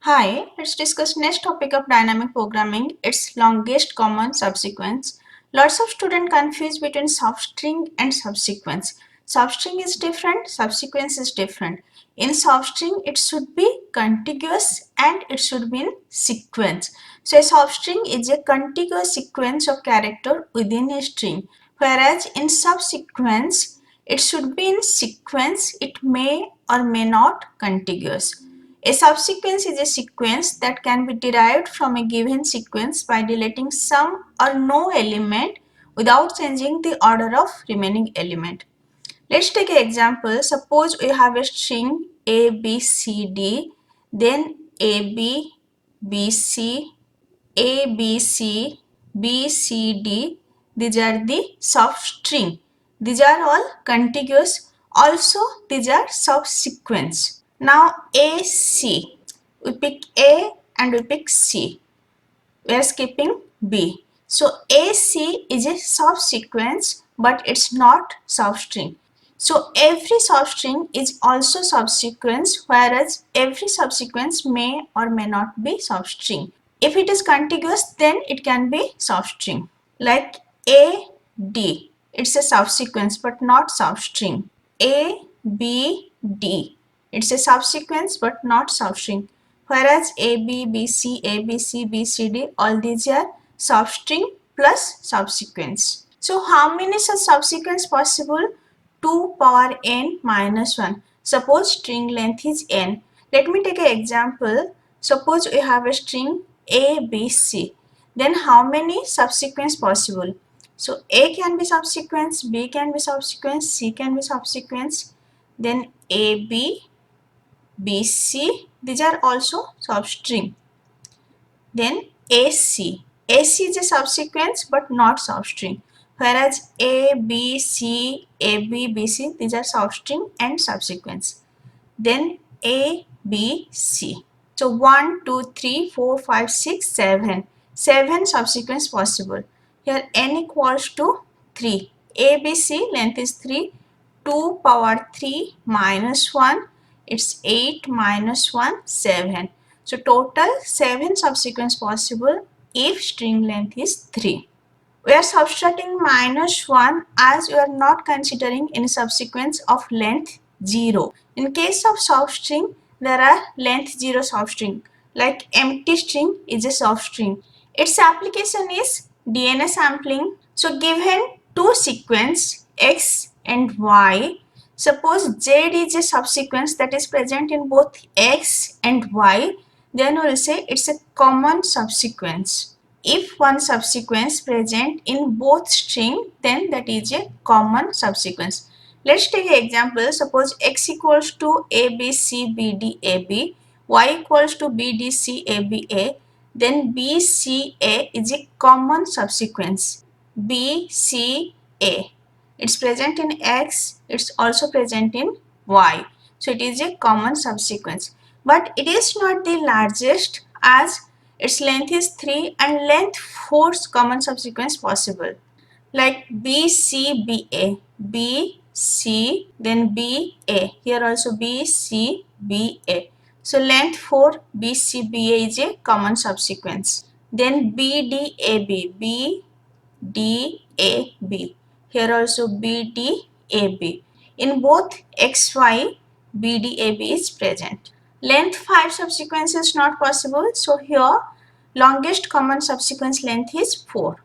Hi, let's discuss next topic of dynamic programming, its longest common subsequence. Lots of students confuse between substring and subsequence. Substring is different, subsequence is different. In substring, it should be contiguous and it should be in sequence. So a substring is a contiguous sequence of character within a string, whereas in subsequence, it should be in sequence, it may or may not contiguous. A subsequence is a sequence that can be derived from a given sequence by deleting some or no element without changing the order of remaining element. Let's take an example. Suppose we have a string A, B, C, D, then A, B, B, C, A, B, C, B, C, D. These are the substring. These are all contiguous. Also, these are subsequence. Now A, C. We pick A and we pick C. We are skipping B. So AC is a subsequence, but it's not substring. So every substring is also subsequence, whereas every subsequence may or may not be substring. If it is contiguous, then it can be substring. Like A, D. It's a subsequence but not substring. A, B, D. It's a subsequence but not substring. Whereas A, B, B, C, A, B, C, B, C, D, all these are substring plus subsequence. So how many such subsequence possible? 2 power n minus 1. Suppose string length is n. Let me take an example. Suppose we have a string A, B, C. Then how many subsequence possible? So A can be subsequence, B can be subsequence, C can be subsequence, then AB, BC, these are also substring. Then AC. AC is a subsequence but not substring. Whereas A, B, C, AB, BC, these are substring and subsequence. Then A, B, C. So 1, 2, 3, 4, 5, 6, 7. 7 subsequence possible. Here n equals to 3. ABC length is 3. 2 power 3 minus 1. It's 8 minus 1, 7. So total 7 subsequence possible if string length is 3. We are subtracting minus 1 as we are not considering any subsequence of length 0. In case of substring, there are length 0 substring. Like empty string is a substring. Its application is DNA sampling. So given two sequence X and Y, suppose Z is a subsequence that is present in both X and Y, then we will say it's a common subsequence. If one subsequence present in both string, then that is a common subsequence. Let's take an example. Suppose x equals to ABCBDAB, y equals to BDCABA, then BCA is a common subsequence. BCA. It's present in X, it's also present in Y. So it is a common subsequence. But it is not the largest as its length is 3 and length 4 common subsequence possible. Like BCBA, BC, then BA. Here also BCBA. So length 4 BCBA is a common subsequence. Then BDAB, BDAB. Here also BDAB. In both XY, BDAB is present. Length 5 subsequence is not possible. So here longest common subsequence length is 4.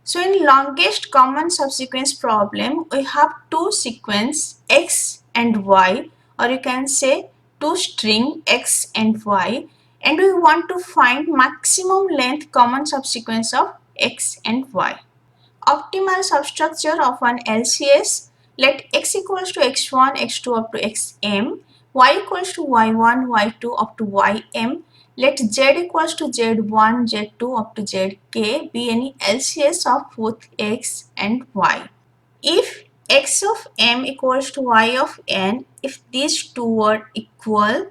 So in longest common subsequence problem, we have two sequence X and Y, or you can say two string X and Y, and we want to find maximum length common subsequence of X and Y. Optimal substructure of an LCS, let x equals to x1, x2 up to xm, y equals to y1, y2 up to ym, let z equals to z1, z2 up to zk be any LCS of both x and y. If x of m equals to y of n, if these two are equal,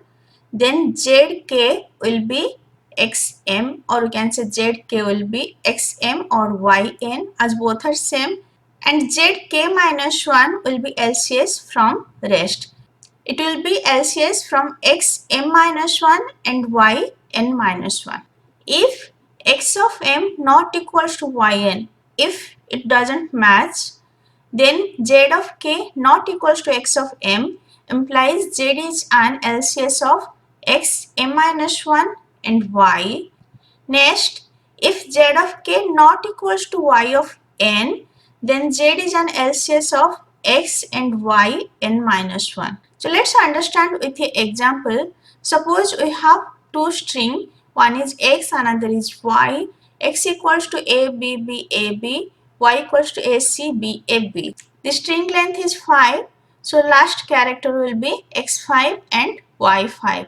then zk will be xm, or you can say zk will be xm or yn as both are same, and zk minus 1 will be LCS from rest. It will be LCS from x m minus 1 and y n minus 1. If x of m not equals to yn, if it doesn't match, then z of k not equals to x of m implies z is an LCS of x m minus 1 and y. Next, if z of k not equals to y of n, then z is an LCS of x and y n minus 1. So let's understand with the example. Suppose we have two string, one is x, another is y. X equals to a b b a b, y equals to a c b a b. The string length is 5, so last character will be x5 and y5.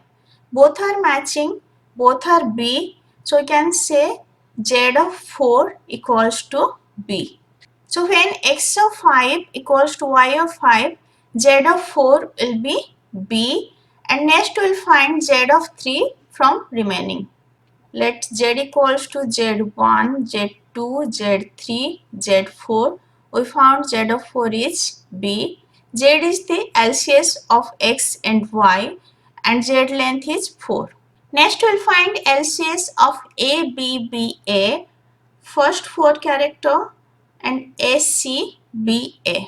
Both are matching, both are b, so we can say z of 4 equals to b. So when x of 5 equals to y of 5, z of 4 will be b, and next we will find z of 3 from remaining. Let z equals to z1, z2, z3, z4. We found z of 4 is b. Z is the LCS of x and y, and z length is 4. Next we will find LCS of a, b, b, a. First 4 character and a, c, b, a.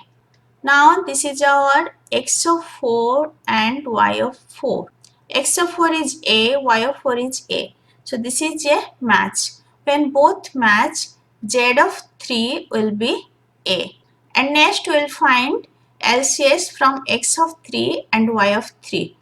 Now this is our x of 4 and y of 4. X of 4 is a, y of 4 is a. So this is a match. When both match, z of 3 will be a. And next we will find LCS from x of 3 and y of 3.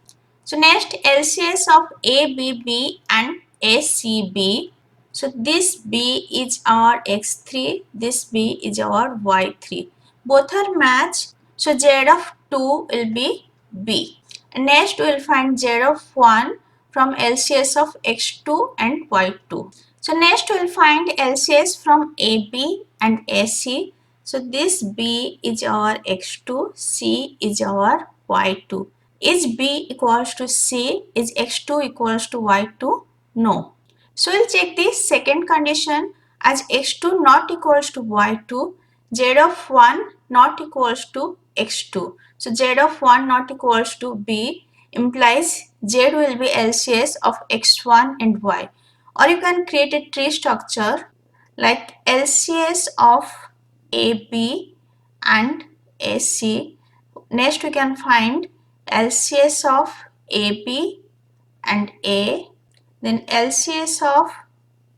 So next LCS of a, b, b and a, c, b. So this b is our x3, this b is our y3. Both are matched, so z of 2 will be b. And next we will find z of 1 from LCS of x2 and y2. So next we will find LCS from AB and AC. So this b is our x2, c is our y2. Is b equals to c? Is x2 equals to y2? No. So we'll check the second condition. As x2 not equals to y2, z of 1 not equals to x2. So z of 1 not equals to b implies z will be LCS of x1 and y. Or you can create a tree structure like LCS of AB and AC. Next we can find LCS of AB and A, then LCS of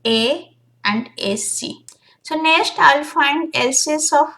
A and AC. So next I will find LCS of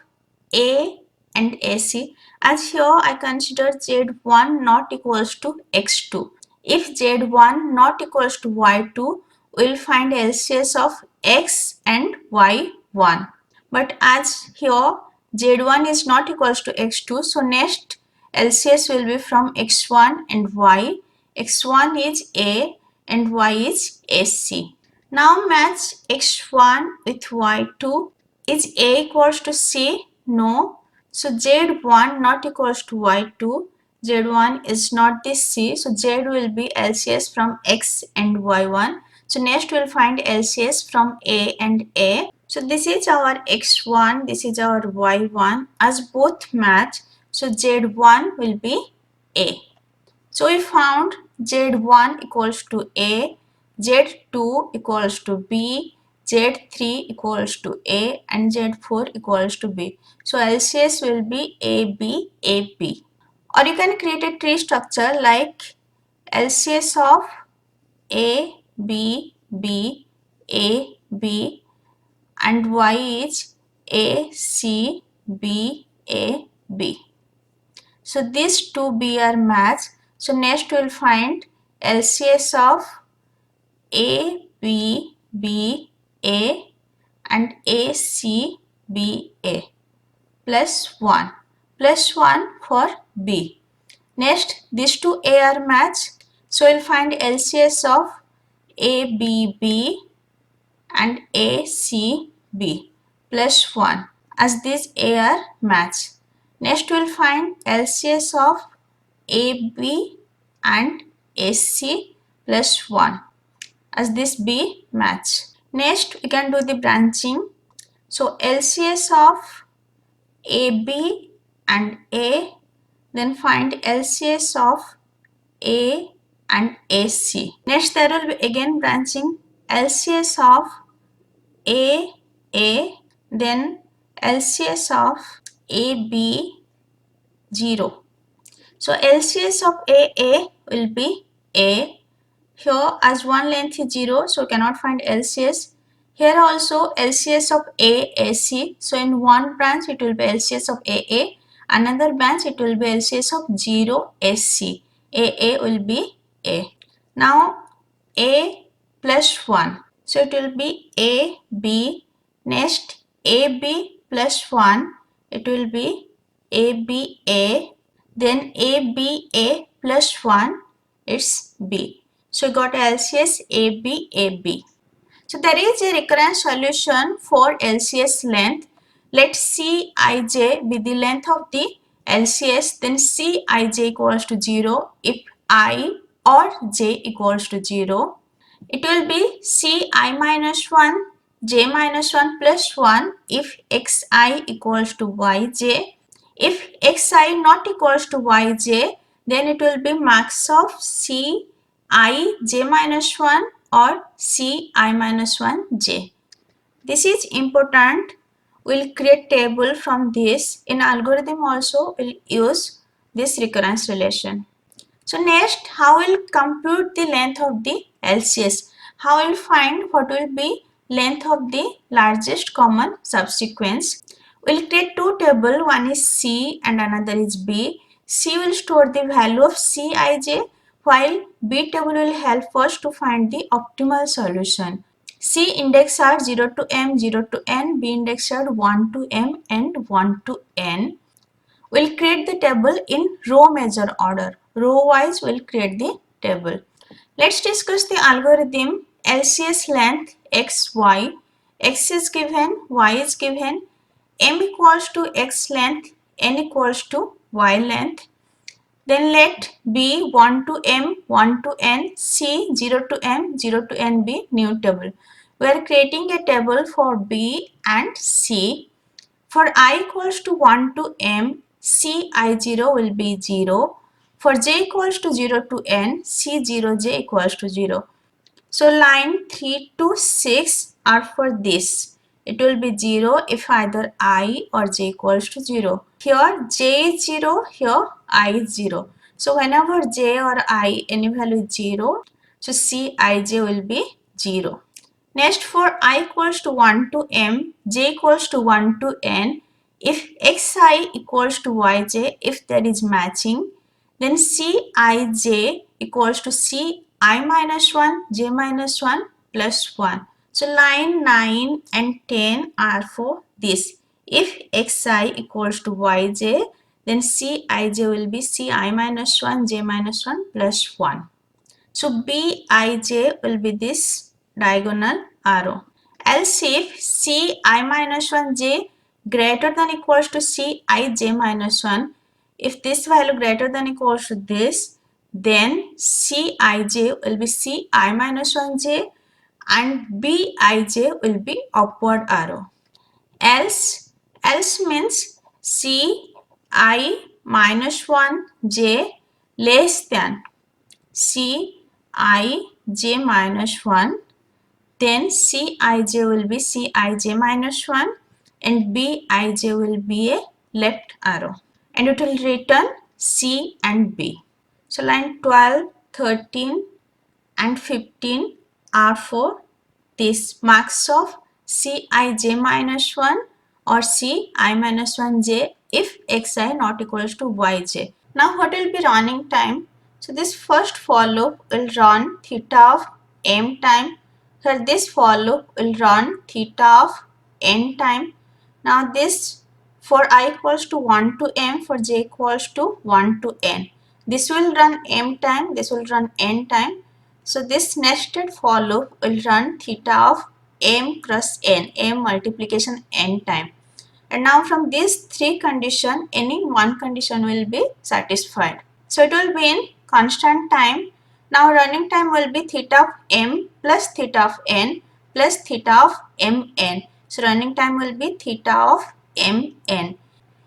A and AC. As here I consider Z1 not equals to X2. If Z1 not equals to Y2, we will find LCS of X and Y1. But as here Z1 is not equals to X2, so next LCS will be from X1 and Y. X1 is A and Y is AC. Now match X1 with Y2. Is A equals to C? No. So Z1 not equals to Y2. Z1 is not this C. So Z will be LCS from X and Y1. So next we will find LCS from A and A. So this is our x1, this is our y1. As both match, so z1 will be a. So we found z1 equals to a, z2 equals to b, z3 equals to a, and z4 equals to b. So LCS will be ab, ab. Or you can create a tree structure like LCS of a, b, b, a, b, and y is a, c, b, a, b. So these two b are matched. So next we will find LCS of a, b, b, a and a, c, b, a plus 1 for b. Next these two a are matched. So we will find LCS of a, b, b and ACB plus 1 as these A are matched. Next we will find LCS of AB and AC plus 1 as this B match. Next we can do the branching. So LCS of AB and A Then find LCS of A and AC. Next there will be again branching LCS of A, then LCS of AB 0. So LCS of AA will be A. Here as one length is 0, so cannot find LCS. Here also LCS of AC. So in one branch it will be LCS of AA. Another branch it will be LCS of 0 SC. AA will be A. Now A plus 1. So it will be AB. Next AB plus 1. It will be ABA. Then ABA plus 1. It's B. So we got LCS AB. So there is a recurrent solution for LCS length. Let Cij be the length of the LCS, then Cij equals to 0 if I or j equals to 0. It will be Ci minus 1, j minus 1 plus 1 if xi equals to yj. If xi not equals to yj, then it will be max of Ci j minus 1 or Ci minus 1 j. This is important. We'll create table from this. In algorithm also we'll use this recurrence relation. So next, how will compute the length of the LCS? How will find what will be length of the largest common subsequence? We'll create two tables. One is C and another is B. C will store the value of Cij, while B table will help us to find the optimal solution. C index are 0 to m, 0 to n. B index are 1 to m and 1 to n. We'll create the table in row measure order. Row wise we'll create the table. Let's discuss the algorithm. LCS length x, y. X is given, y is given. M equals to x length, n equals to y length. Then let B 1 to m, 1 to n, C 0 to m, 0 to n be new table. We are creating a table for B and C. For I equals to 1 to m, Ci0 will be 0. For j equals to 0 to n, C0j equals to 0. So line 3 to 6 are for this. It will be 0 if either I or j equals to 0. Here j is 0, here I is 0. So whenever j or I any value is 0, so Cij will be 0. Next, for I equals to 1 to m, j equals to 1 to n, if xi equals to yj, if there is matching, then Cij equals to Ci minus 1, j minus 1 plus 1. So line 9 and 10 are for this. If xi equals to yj, then Cij will be Ci minus 1, j minus 1 plus 1. So Bij will be this diagonal arrow. Else if Ci minus 1j greater than equals to Cij minus 1, if this value greater than equals to this, then Cij will be Ci minus 1j and Bij will be upward arrow. Else means Ci minus 1j less than Cij minus 1, then Cij will be Cij minus 1 and Bij will be a left arrow, and it will return C and B. So line 12, 13 and 15 are for this marks of Cij minus 1 or Ci minus 1j if xi not equals to yj. Now what will be running time? So this first for loop will run theta of m time. Here this for loop will run theta of n time. Now this for I equals to 1 to m, for j equals to 1 to n. This will run m time, this will run n time. So this nested for loop will run theta of m cross n, m multiplication n time. And now from these three conditions, any one condition will be satisfied. So it will be in constant time. Now running time will be theta of m plus theta of n plus theta of mn. So running time will be theta of mn.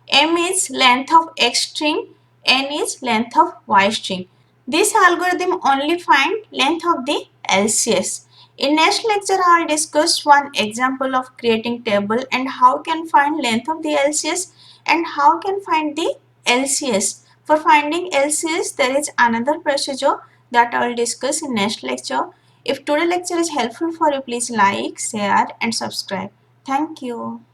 M is length of x string, n is length of y string. This algorithm only find length of the LCS. In next lecture, I will discuss one example of creating table and how can find length of the LCS and how can find the LCS. For finding LCS, there is another procedure that I will discuss in next lecture. If today's lecture is helpful for you, please like, share and subscribe. Thank you.